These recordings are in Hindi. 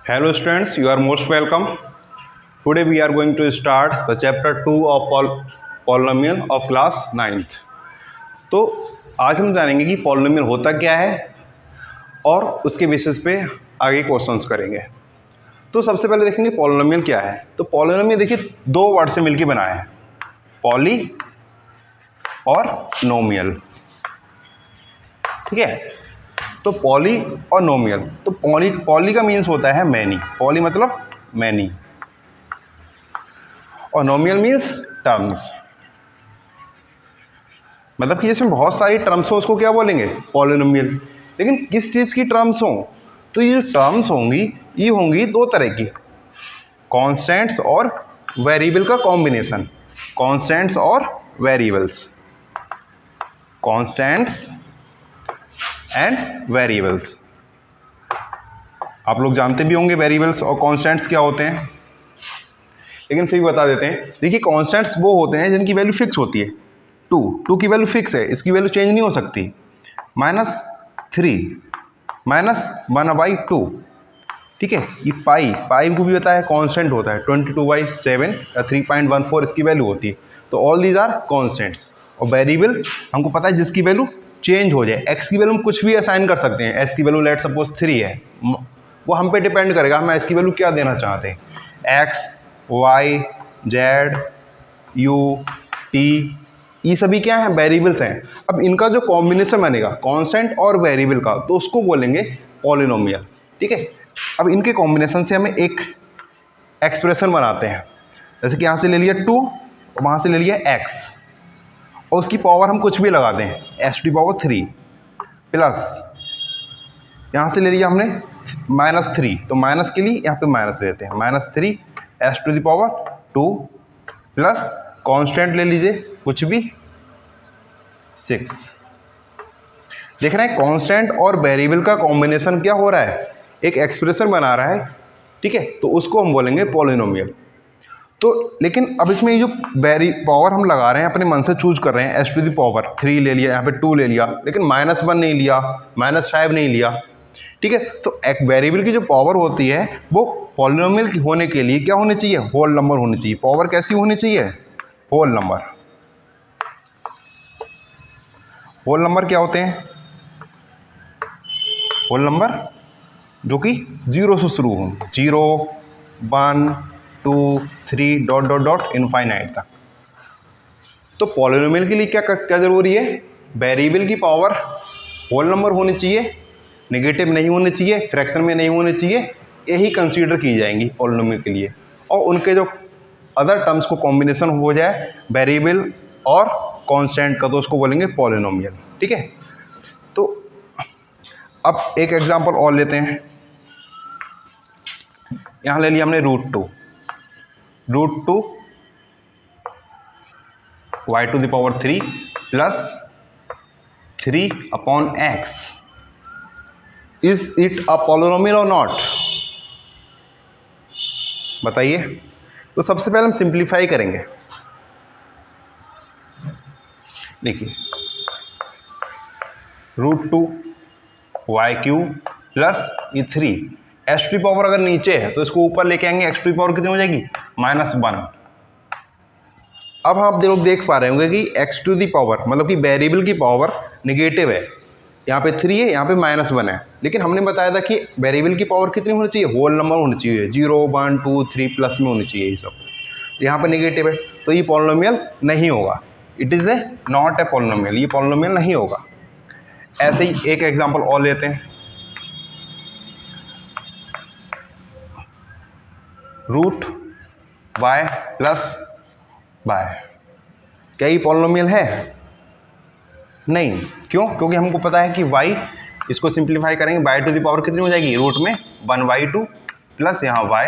Hello students, you are most welcome. Today we are going to start the chapter 2 of polynomial of class 9th. तो आज हम जानेंगे कि पॉलिनोमियल होता क्या है और उसके बेसिस पे आगे क्वेश्चंस करेंगे। तो सबसे पहले देखेंगे पॉलिनोमियल क्या है। तो पॉलिनोमियल देखिए दो वर्ड से मिलकर बनाया है, पॉली और नोमियल। ठीक है, तो पॉली और नोमियल। तो पॉली का मीन्स होता है मैनी, पॉली मतलब मैनी, और नोमियल मीन्स टर्म्स, मतलब कि जिसमें बहुत सारी टर्म्स हो उसको क्या बोलेंगे, पॉलिनोमियल। लेकिन किस चीज़ की टर्म्स हो, तो ये जो टर्म्स होंगी ये होंगी दो तरह की, कॉन्स्टेंट्स और वेरिएबल का कॉम्बिनेशन। कॉन्स्टेंट्स और वेरिएबल्स, कॉन्स्टेंट्स एंड वेरिएबल्स। आप लोग जानते भी होंगे वेरिएबल्स और कॉन्स्टेंट्स क्या होते हैं, लेकिन फिर भी बता देते हैं। देखिए कॉन्स्टेंट्स वो होते हैं जिनकी वैल्यू फिक्स होती है। टू की वैल्यू फिक्स है, इसकी वैल्यू चेंज नहीं हो सकती। -3 -1/2। ठीक है, ये पाई को भी पता है कॉन्स्टेंट होता है, 22/7 या 3.14 इसकी वैल्यू होती है। तो ऑल दीज आर कॉन्स्टेंट्स। और वेरिएबल हमको पता है जिसकी वैल्यू चेंज हो जाए। एक्स की वैल्यू हम कुछ भी असाइन कर सकते हैं। एस की वैल्यू लेट सपोज 3 है, वो हम पे डिपेंड करेगा हम एस की वैल्यू क्या देना चाहते हैं। X, y, z, u, t, ये सभी क्या हैं, वेरिएबल्स हैं। अब इनका जो कॉम्बिनेशन बनेगा कांस्टेंट और वेरिएबल का, तो उसको बोलेंगे पॉलिनोमियल। ठीक है, अब इनके कॉम्बिनेशन से हमें एक एक्सप्रेशन बनाते हैं। जैसे कि यहाँ से ले लिया 2 और वहाँ से ले लिया x, और उसकी पावर हम कुछ भी लगा दें, s⁻3 प्लस यहाँ से ले लिया हमने -3, तो माइनस के लिए यहाँ पे माइनस लेते हैं, -3 s⁻2 प्लस कांस्टेंट ले लीजिए कुछ भी 6। देख रहे हैं कांस्टेंट और वेरिएबल का कॉम्बिनेशन क्या हो रहा है, एक एक्सप्रेशन बना रहा है। ठीक है, तो उसको हम बोलेंगे पॉलिनोमियल। तो लेकिन अब इसमें जो पावर हम लगा रहे हैं अपने मन से चूज कर रहे हैं, s⁻3 ले लिया, यहाँ पे 2 ले लिया, लेकिन -1 नहीं लिया, -5 नहीं लिया। ठीक है, तो एक वेरिएबल की जो पावर होती है वो पॉलिनोमियल होने के लिए क्या होनी चाहिए, होल नंबर होनी चाहिए। पावर कैसी होनी चाहिए, होल नंबर। होल नंबर क्या होते हैं, होल नंबर जो कि 0 से शुरू हो, 0, 1, 2, 3 डॉट डॉट डॉट इनफाइनाइट तक। तो पॉलिनोमियल के लिए क्या क्या जरूरी है, वेरिएबल की पावर होल नंबर होनी चाहिए, नेगेटिव नहीं होनी चाहिए, फ्रैक्शन में नहीं होनी चाहिए, यही कंसीडर की जाएंगी पॉलिनोमियल के लिए। और उनके जो अदर टर्म्स को कॉम्बिनेशन हो जाए वेरिएबल और कांस्टेंट का, तो उसको बोलेंगे पॉलिनोमियल। ठीक है, तो अब एक एग्जांपल और लेते हैं। यहाँ ले लिया हमने √2 y⁻3 plus 3/x। Is it a polynomial और नॉट, बताइए। तो सबसे पहले हम सिंप्लीफाई करेंगे। देखिए √2 y³ प्लस ये 3, x की पावर अगर नीचे है तो इसको ऊपर लेके आएंगे, x की पावर कितनी हो जाएगी, -1। अब आप लोग देख पा रहे होंगे कि x⁻, मतलब कि वेरिएबल की पावर नेगेटिव है, यहाँ पे 3 है, यहाँ पे -1 है। लेकिन हमने बताया था कि वेरिएबल की पावर कितनी होनी चाहिए, होल नंबर होनी चाहिए, 0, 1, 2, 3 प्लस में होनी चाहिए ये सब। यहाँ पे नेगेटिव है तो ये पॉलिनोमियल नहीं होगा, it is a not a polynomial, ये पॉलिनोमियल नहीं होगा। ऐसे ही एक एग्जांपल और लेते हैं, √y प्लस y। क्या ये पॉलिनोमियल है, नहीं। क्यों, क्योंकि हमको पता है कि y, इसको सिंप्लीफाई करेंगे, y⁻ कितनी हो जाएगी, रूट में 1/2 प्लस यहाँ y।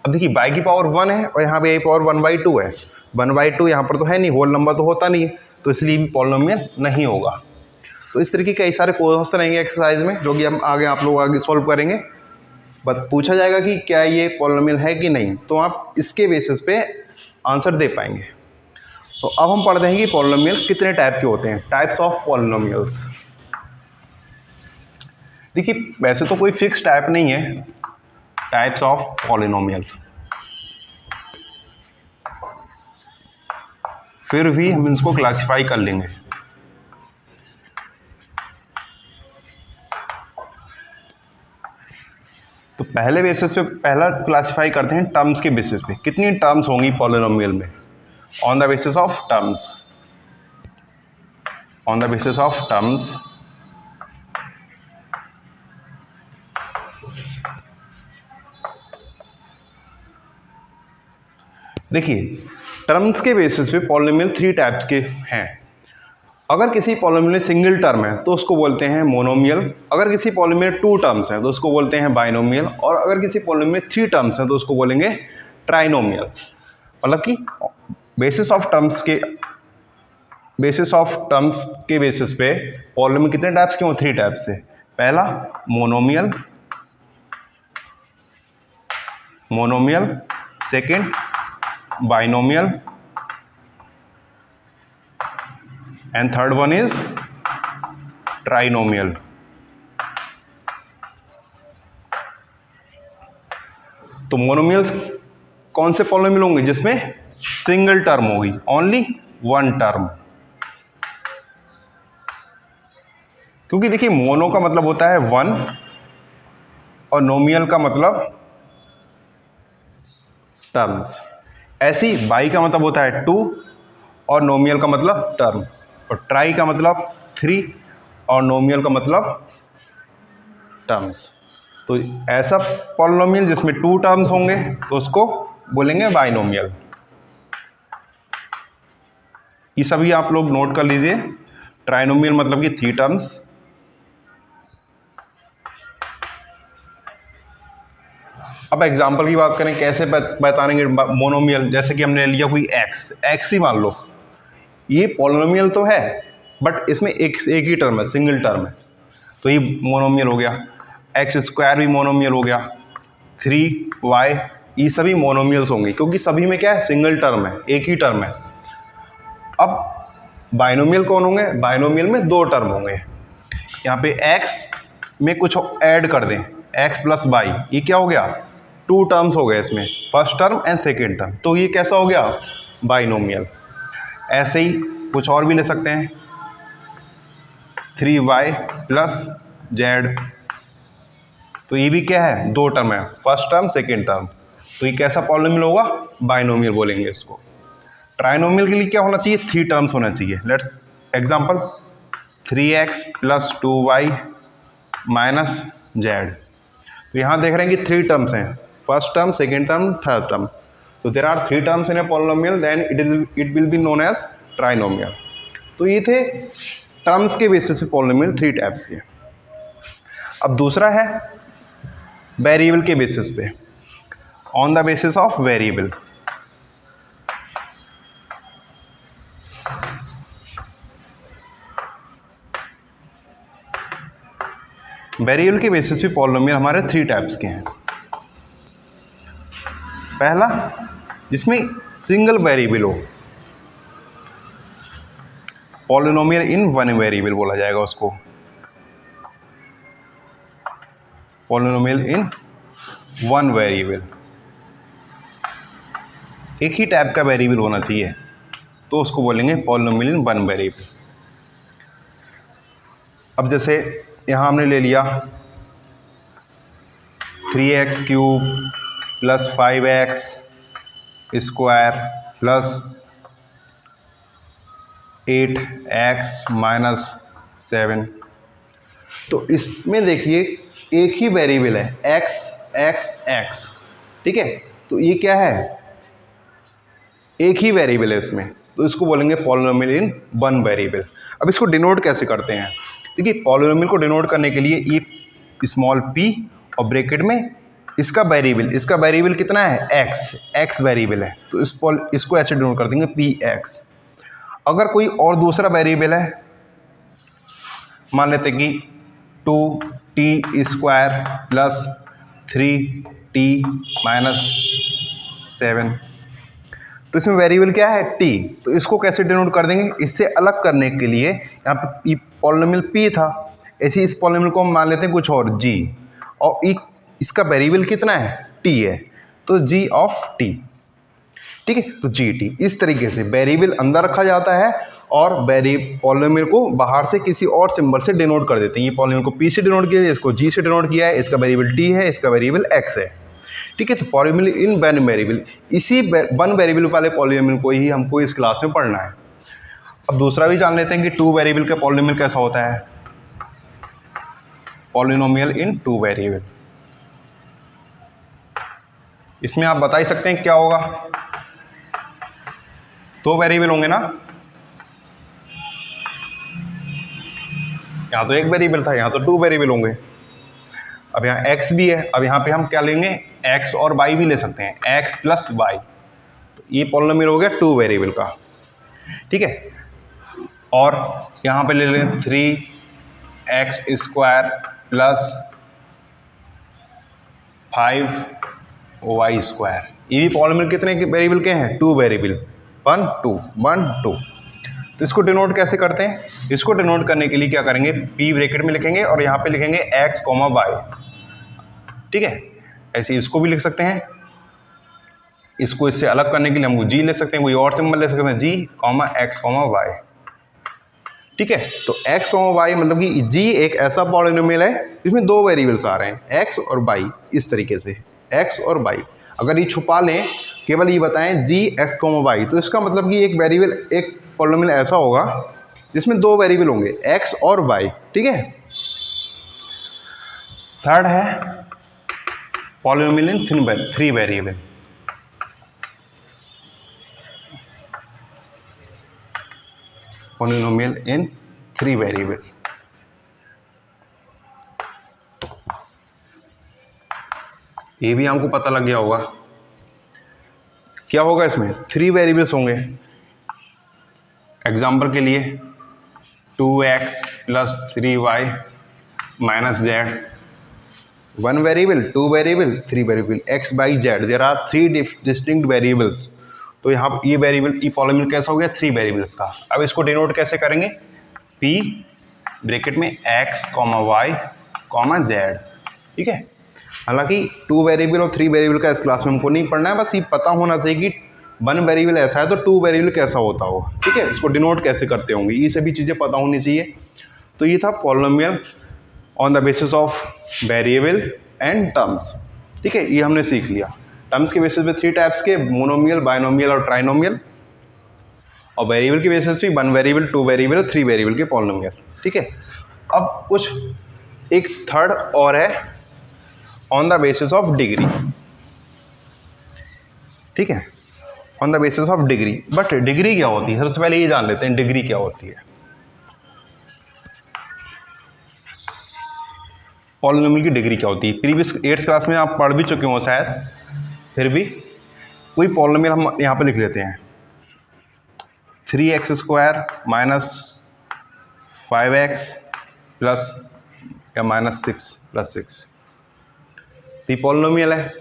अब देखिए y की पावर 1 है और यहाँ पे पावर 1/2 है, 1/2 यहाँ पर तो है नहीं, होल नंबर तो होता नहीं है, तो इसलिए भी पॉलिनोमियल नहीं होगा। तो इस तरीके के कई सारे क्वेश्चन रहेंगे एक्सरसाइज में, जो कि हम आगे आप लोग आगे सॉल्व करेंगे। बट पूछा जाएगा कि क्या ये पॉलिनोमियल है कि नहीं, तो आप इसके बेसिस पे आंसर दे पाएंगे। तो अब हम पढ़ते हैं कि पॉलिनोमियल कितने टाइप के होते हैं, टाइप्स ऑफ पॉलिनोमियल्स। देखिए वैसे तो कोई फिक्स टाइप नहीं है, टाइप्स ऑफ पॉलिनोमियल। फिर भी हम इसको क्लासिफाई कर लेंगे। तो पहले बेसिस पे पहला क्लासिफाई करते हैं टर्म्स के बेसिस पे, कितनी टर्म्स होंगी पॉलिनोमियल में, on the basis of terms. On the basis of terms देखिए, टर्म्स के बेसिस पे पॉलिनोमियल 3 टाइप्स के हैं। अगर किसी पॉलिनोमियल में सिंगल टर्म है तो उसको बोलते हैं मोनोमियल, अगर किसी पॉलिनोमियल में 2 टर्म्स हैं तो उसको बोलते हैं बाइनोमियल, और अगर किसी पॉलिनोमियल में 3 टर्म्स हैं तो उसको बोलेंगे ट्राइनोमियल। मतलब कि बेसिस ऑफ टर्म्स के बेसिस पे पॉलिनोमियल कितने टाइप्स के हों, 3 टाइप्स से। पहला monomial, second binomial, and third one is trinomial. तो मोनोमियल कौन से पॉलिनोमियल होंगे, जिसमें सिंगल टर्म होगी, ओनली 1 टर्म। क्योंकि देखिए मोनो का मतलब होता है 1 और नोमियल का मतलब टर्म्स। ऐसी बाई का मतलब होता है 2 और नोमियल का मतलब टर्म, और ट्राई का मतलब 3 और नोमियल का मतलब टर्म्स। तो ऐसा पॉलिनोमियल जिसमें 2 टर्म्स होंगे तो उसको बोलेंगे बाइनोमियल। ये सभी आप लोग नोट कर लीजिए। ट्राइनोमियल मतलब कि 3 टर्म्स। अब एग्जाम्पल की बात करें, कैसे बताएंगे मोनोमियल। जैसे कि हमने लिया कोई एक्स ही मान लो, ये पॉलिनोमियल तो है बट इसमें एक ही टर्म है, सिंगल टर्म है, तो ये मोनोमियल हो गया। एक्स स्क्वायर भी मोनोमियल हो गया, 3y, ये सभी मोनोमियल्स होंगे क्योंकि सभी में क्या है, सिंगल टर्म है, एक ही टर्म है। अब बाइनोमियल कौन होंगे, बाइनोमियल में 2 टर्म होंगे। यहाँ पे x में कुछ ऐड कर दें, x प्लस y, ये क्या हो गया, 2 टर्म्स हो गए इसमें, first term and second term, तो ये कैसा हो गया, बाइनोमियल। ऐसे ही कुछ और भी ले सकते हैं, 3y प्लस z, तो ये भी क्या है, 2 टर्म है, फर्स्ट टर्म सेकेंड टर्म, तो ये कैसा पॉलिनोमियल होगा, बाइनोमियल बोलेंगे इसको। ट्राइनोमियल के लिए क्या होना चाहिए, 3 टर्म्स होना चाहिए। Let's example, 3x plus 2y minus z। तो यहाँ देख रहे हैं कि 3 टर्म्स हैं, first term, second term, third term. तो there are 3 terms in a polynomial, then it will be known as trinomial. तो ये थे टर्म्स के बेसिस पे पॉलिनोमियल 3 टाइप्स के। अब दूसरा है वेरिएबल के बेसिस पे, on the basis of variable. Variable के बेसिस पे पॉलिनोमियल हमारे 3 टाइप्स के हैं। पहला, जिसमें सिंगल वेरिएबल हो, पॉलिनोमियल इन 1 वेरिएबल बोला जाएगा उसको। पॉलिनोमियल इन 1 वेरिएबल, एक ही टाइप का वेरिएबल होना चाहिए, तो उसको बोलेंगे पॉलिनोमियल इन 1 वेरिएबल। अब जैसे यहाँ हमने ले लिया 3x cube plus 5x square plus 8x minus 7। तो इसमें देखिए एक ही वेरिएबल है x, ठीक है, तो ये क्या है, एक ही वेरिएबल है इसमें, तो इसको बोलेंगे पॉलिनोमियल इन 1 वेरिएबल। अब इसको डिनोट कैसे करते हैं, देखिए पॉलिनोमियल को डिनोट करने के लिए ये स्मॉल p और ब्रैकेट में इसका वेरिएबल कितना है, x वेरिएबल है, तो इसको ऐसे डिनोट कर देंगे px। अगर कोई और दूसरा वेरिएबल है, मान लेते हैं कि 2t square plus 3t minus 7, तो इसमें वेरिएबल क्या है, t, तो इसको कैसे डिनोट कर देंगे, इससे अलग करने के लिए यहाँ पे पॉलिनोमियल p था, ऐसे इस पॉलिनोमियल को हम मान लेते हैं कुछ और g, और इसका वेरिएबल कितना है, टी है, तो जी ऑफ टी, ठीक है। तो जी टी इस तरीके से वेरिएबल अंदर रखा जाता है और पॉलिनोमियल को बाहर से किसी और सिंबल से डिनोट कर देते हैं। ये पॉलिनोमियल को पी से डिनोट किया है, इसको जी से डिनोट किया है, इसका वेरिएबल टी है, इसका वेरिएबल एक्स है, ठीक है। तो पॉलिनोमियल इन वन वेरिएबल, इसी वन वेरिएबल वाले पॉलिनोमियल को ही हमको इस क्लास में पढ़ना है। अब दूसरा भी जान लेते हैं कि टू वेरिएबल का पॉलिनोमियल कैसा होता है। पॉलिनोमियल इन टू वेरिएबल, इसमें आप बता ही सकते हैं क्या होगा। दो वेरिएबल होंगे ना, यहाँ तो एक वेरिएबल था, यहाँ तो टू वेरिएबल होंगे। अब यहाँ x भी है, अब यहाँ पे हम क्या लेंगे, x और y भी ले सकते हैं, x प्लस वाई। तो ये पॉलिनोमियल हो गया टू वेरिएबल का, ठीक है। और यहाँ पे ले लें 3x² प्लस 5y²। ये भी पॉलिनोमियल कितने वेरिएबल के हैं, टू वेरिएबल, 1 2 1 2। तो इसको डिनोट कैसे करते हैं, इसको डिनोट करने के लिए क्या करेंगे, p ब्रैकेट में लिखेंगे और यहाँ पे लिखेंगे x, y, ठीक है। ऐसे इसको भी लिख सकते हैं, इसको इससे अलग करने के लिए हम g ले सकते हैं, कोई और सिंबल ले सकते हैं, g, x, y, ठीक है। तो x, y मतलब कि g एक ऐसा पॉलिनोमियल है जिसमें दो वेरिएबल्स आ रहे हैं, x और y, इस तरीके से x और y। अगर ये छुपा लें, केवल ये बताएं g, x, y, तो इसका मतलब कि एक वेरिएबल, एक पॉलिनोमियल ऐसा होगा जिसमें दो वेरिएबल होंगे, x और y, ठीक है। थर्ड है polynomial in three variable. Polynomial in three variable, ये भी हमको पता लग गया होगा क्या होगा। इसमें थ्री वेरिएबल्स होंगे, एग्जाम्पल के लिए 2x plus 3y minus z, one variable, two variable, three variable, x, y, z, there are three distinct variables. तो यहाँ ये वेरिएबल, ये पॉलिनोमियल कैसा हो गया, थ्री वेरिएबल्स का। अब इसको डिनोट कैसे करेंगे, p ब्रैकेट में x, y, z, ठीक है। हालांकि टू वेरिएबल और थ्री वेरिएबल का इस क्लास में हमको नहीं पढ़ना है, बस ये पता होना चाहिए कि वन वेरिएबल ऐसा है तो टू वेरिएबल कैसा होता होगा, ठीक है। इसको डिनोट कैसे करते होंगे, ये सभी चीज़ें पता होनी चाहिए। तो ये था polynomial on the basis of variable and terms, ठीक है। ये हमने सीख लिया। टर्म्स के बेसिस पे थ्री टाइप्स के, मोनोमियल, बाइनोमियल और ट्राइनोमियल, और वेरिएबल के बेसिस पे वन वेरिएबल, टू वेरिएबल और थ्री वेरिएबल के पॉलिनोमियल, ठीक है। अब कुछ एक थर्ड और है on the basis of degree, ठीक है, on the basis of degree. But degree क्या होती है, सबसे पहले ये जान लेते हैं डिग्री क्या होती है। पॉलिनोमियल की डिग्री क्या होती है, प्रीवियस 8th क्लास में आप पढ़ भी चुके हो शायद, फिर भी कोई पॉलिनोमियल हम यहाँ पे लिख लेते हैं, 3x² माइनस 5x प्लस या माइनस 6 प्लस 6, तो पॉलिनोमियल है।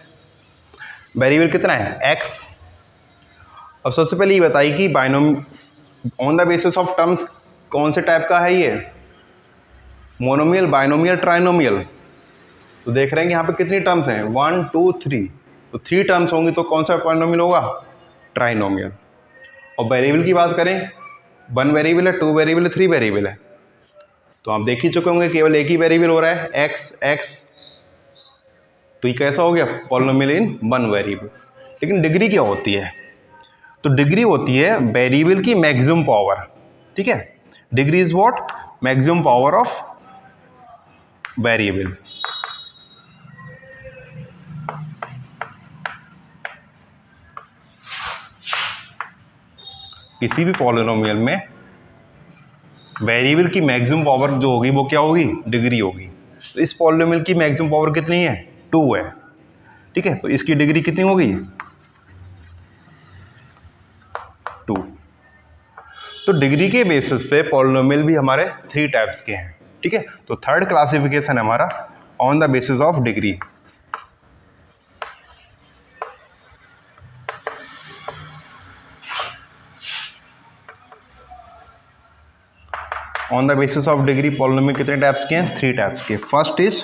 वेरिएबल कितना है, x। अब सबसे पहले ये बताइए कि binomial on the basis of terms कौन से टाइप का है, ये मोनोमियल, बाइनोमियल, ट्राइनोमियल। तो देख रहे हैं कि यहाँ पे कितनी टर्म्स हैं, 1 2 3, तो 3 टर्म्स होंगी तो कौन सा पॉलिनोमियल होगा, ट्राइनोमियल। और वेरिएबल की बात करें, वन वेरिएबल है, टू वेरिएबल है, थ्री वेरिएबल है, तो आप देख ही चुके होंगे केवल एक ही वेरिएबल हो रहा है, x, तो ये कैसा हो गया, पॉलिनोमियल इन वन वेरिएबल। लेकिन डिग्री क्या होती है, तो डिग्री होती है वेरिएबल की मैक्सिमम पावर, ठीक है। Degree is what, maximum power of variable. किसी भी पॉलिनोमियल में वेरिएबल की मैक्सिमम पावर जो होगी वो क्या होगी, डिग्री होगी। तो इस पॉलिनोमियल की मैक्सिमम पावर कितनी है, 2 है, ठीक है। तो इसकी डिग्री कितनी होगी, 2। तो डिग्री के बेसिस पे पॉलिनोमियल भी हमारे 3 टाइप्स के हैं, ठीक है। तो थर्ड क्लासिफिकेशन है हमारा on the basis of degree. On the basis of degree polynomial कितने टाइप्स के हैं, 3 टाइप्स के। फर्स्ट इज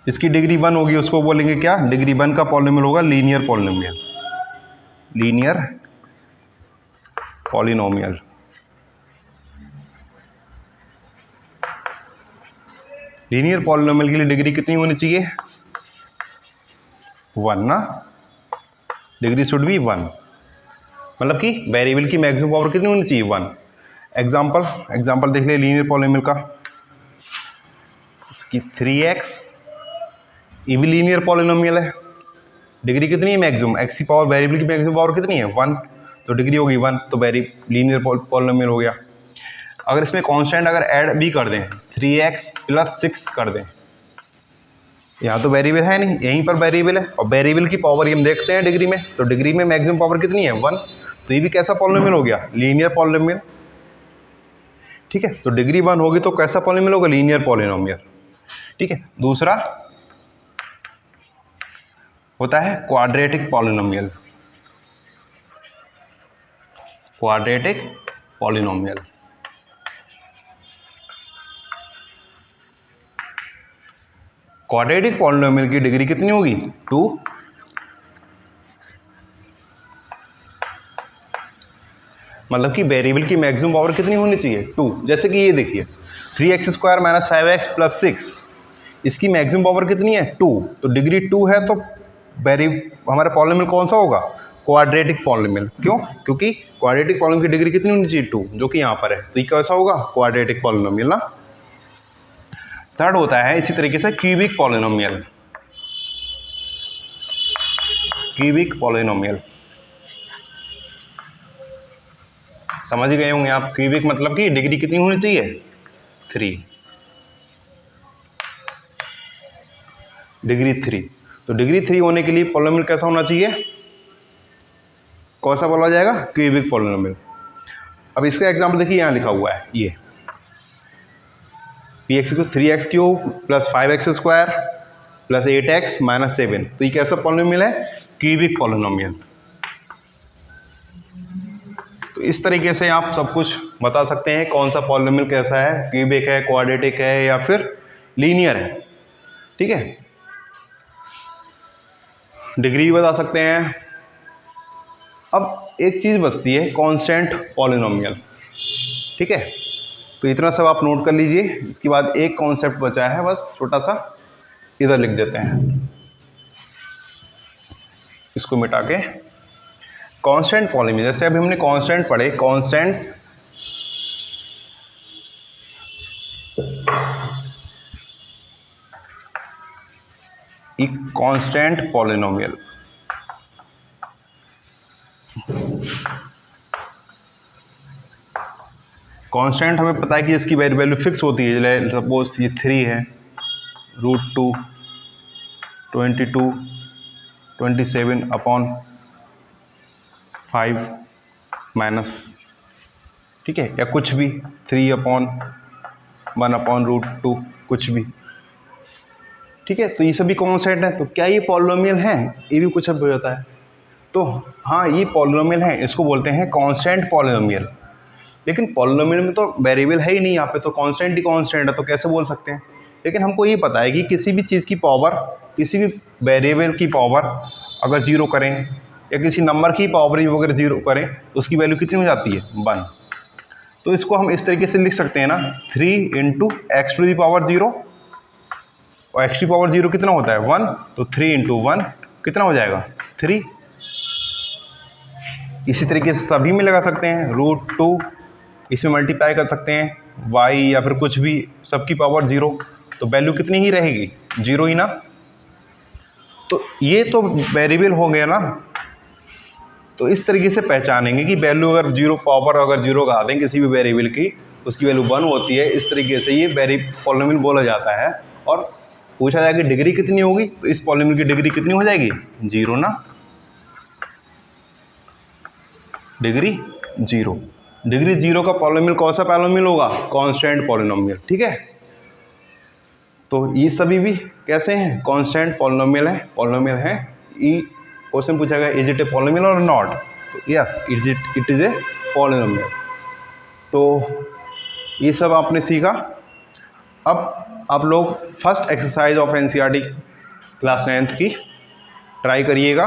इसकी डिग्री 1 होगी, उसको बोलेंगे क्या, डिग्री 1 का पॉलिनोमियल होगा linear polynomial, linear polynomial. Linear polynomial के लिए डिग्री कितनी होनी चाहिए, 1 ना, डिग्री शुड बी 1, मतलब कि वेरिएबल की मैक्सिमम पावर कितनी होनी चाहिए, 1। एग्जांपल देख ले लीनियर पॉलिनोमियल का, इसकी 3x, ये भी लीनियर पॉलिनोमियल है, डिग्री कितनी है मैक्सिमम, x की पावर, वेरिएबल की मैक्सिमम पावर कितनी है 1, तो डिग्री होगी 1, तो लीनियर पॉलिनोमियल हो गया। अगर इसमें कांस्टेंट अगर ऐड भी कर दें, 3x + 6 कर दें, यहाँ तो वेरिएबल है नहीं, यहीं पर वेरिएबल है, और वेरिएबल की पावर हम देखते हैं डिग्री में, तो डिग्री में मैक्सिमम पावर कितनी है 1, तो ये भी कैसा पॉलिनोमियल हो गया, लीनियर पॉलिनोमियल। ठीक है, तो डिग्री 1 होगी तो कैसा पॉलिनोमियल होगा, लीनियर पॉलिनोमियल। ठीक है, दूसरा होता है quadratic polynomial, quadratic polynomial. Quadratic polynomial की डिग्री कितनी होगी, 2। मतलब कि वेरिएबल की मैक्सिमम पावर कितनी होनी चाहिए, 2। जैसे कि ये देखिए 3x² - 5x + 6, इसकी मैक्सिमम पावर कितनी है 2, तो डिग्री 2 है, तो हमारा पॉलिनोमियल कौन सा होगा, क्वाड्रेटिक पॉलिनोमियल। क्यों, क्योंकि क्वाड्रेटिक पॉलिनोमियल की डिग्री कितनी होनी चाहिए 2, जो कि यहाँ पर है, तो ये कैसा होगा, क्वाड्रेटिक पॉलिनोमियल ना। थर्ड होता है इसी तरीके से क्यूबिक पॉलिनोमियल, क्यूबिक पॉलिनोमियल, समझ ही गए होंगे आप, क्यूबिक मतलब कि डिग्री कितनी होनी चाहिए, 3, डिग्री 3। तो डिग्री 3 होने के लिए पॉलिनोमियल कैसा होना चाहिए, कौन सा बोला जाएगा, क्यूबिक पॉलिनोमियल। अब इसका एग्जांपल देखिए, यहाँ लिखा हुआ है ये px को 3x³ + 5x² + 8x - 7, तो ये कैसा पॉलिनोमियल है, क्यूबिक पॉलिनोमियल। तो इस तरीके से आप सब कुछ बता सकते हैं कौन सा पॉलिनोमियल कैसा है, क्यूबिक है, क्वाड्रेटिक है, या फिर लीनियर है। ठीक है, डिग्री भी बता सकते हैं। अब एक चीज़ बचती है, कांस्टेंट पॉलिनोमियल। ठीक है, तो इतना सब आप नोट कर लीजिए। इसके बाद एक कॉन्सेप्ट बचा है बस, छोटा सा, इधर लिख देते हैं, इसको मिटा के। कांस्टेंट पॉलिनोमियल, जैसे अभी हमने कांस्टेंट पढ़े, कांस्टेंट कांस्टेंट पॉलिनोमियल, कांस्टेंट हमें पता है कि इसकी वैल्यू फिक्स होती है। सपोज ये 3 है, √2, 22, 27/5 माइनस, ठीक है, या कुछ भी 3/1/√2, कुछ भी। ठीक है, तो ये सभी कांस्टेंट है, तो क्या ये पॉलिनोमियल हैं, ये भी कुछ हो जाता है। तो हाँ, ये पॉलिनोमियल है, इसको बोलते हैं कांस्टेंट पॉलिनोमियल। लेकिन पॉलिनोमियल में तो वेरिएबल है ही नहीं, यहाँ पे तो कांस्टेंट ही कांस्टेंट है, तो कैसे बोल सकते हैं। लेकिन हमको ये पता है कि किसी भी चीज़ की पावर, किसी भी वेरिएबल की पावर अगर 0 करें, या किसी नंबर की पावर ही अगर 0 करें, तो उसकी वैल्यू कितनी हो जाती है, 1। तो इसको हम इस तरीके से लिख सकते हैं ना, 3 × x⁴, और x⁴ कितना होता है 1, तो 3 × 1 कितना हो जाएगा 3। इसी तरीके से सभी में लगा सकते हैं, √2, इसमें मल्टीप्लाई कर सकते हैं, y या फिर कुछ भी, सबकी पावर 0, तो वैल्यू कितनी ही रहेगी, 0 ही ना। तो ये तो वेरिएबल हो गया ना। तो इस तरीके से पहचानेंगे कि वैल्यू अगर 0 पावर अगर 0 का दें किसी भी वेरिएबल की, उसकी वैल्यू 1 होती है। इस तरीके से ये पॉलिनोमियल बोला जाता है। और पूछा जाए कि डिग्री कितनी होगी, तो इस पॉलिनोमियल की डिग्री कितनी हो जाएगी, 0 ना, डिग्री 0। डिग्री 0 का पॉलिनोमियल कौन सा पॉलिनोमियल होगा, कांस्टेंट पॉलिनोमियल। ठीक है, तो ये सभी भी कैसे हैं, कांस्टेंट पॉलिनोमियल है। ये क्वेश्चन पूछा गया, इज इट ए पॉलिनोमियल और नॉट, तो yes it is a polynomial. तो ये सब आपने सीखा। अब आप लोग first exercise of NCERT class 9th की ट्राई करिएगा।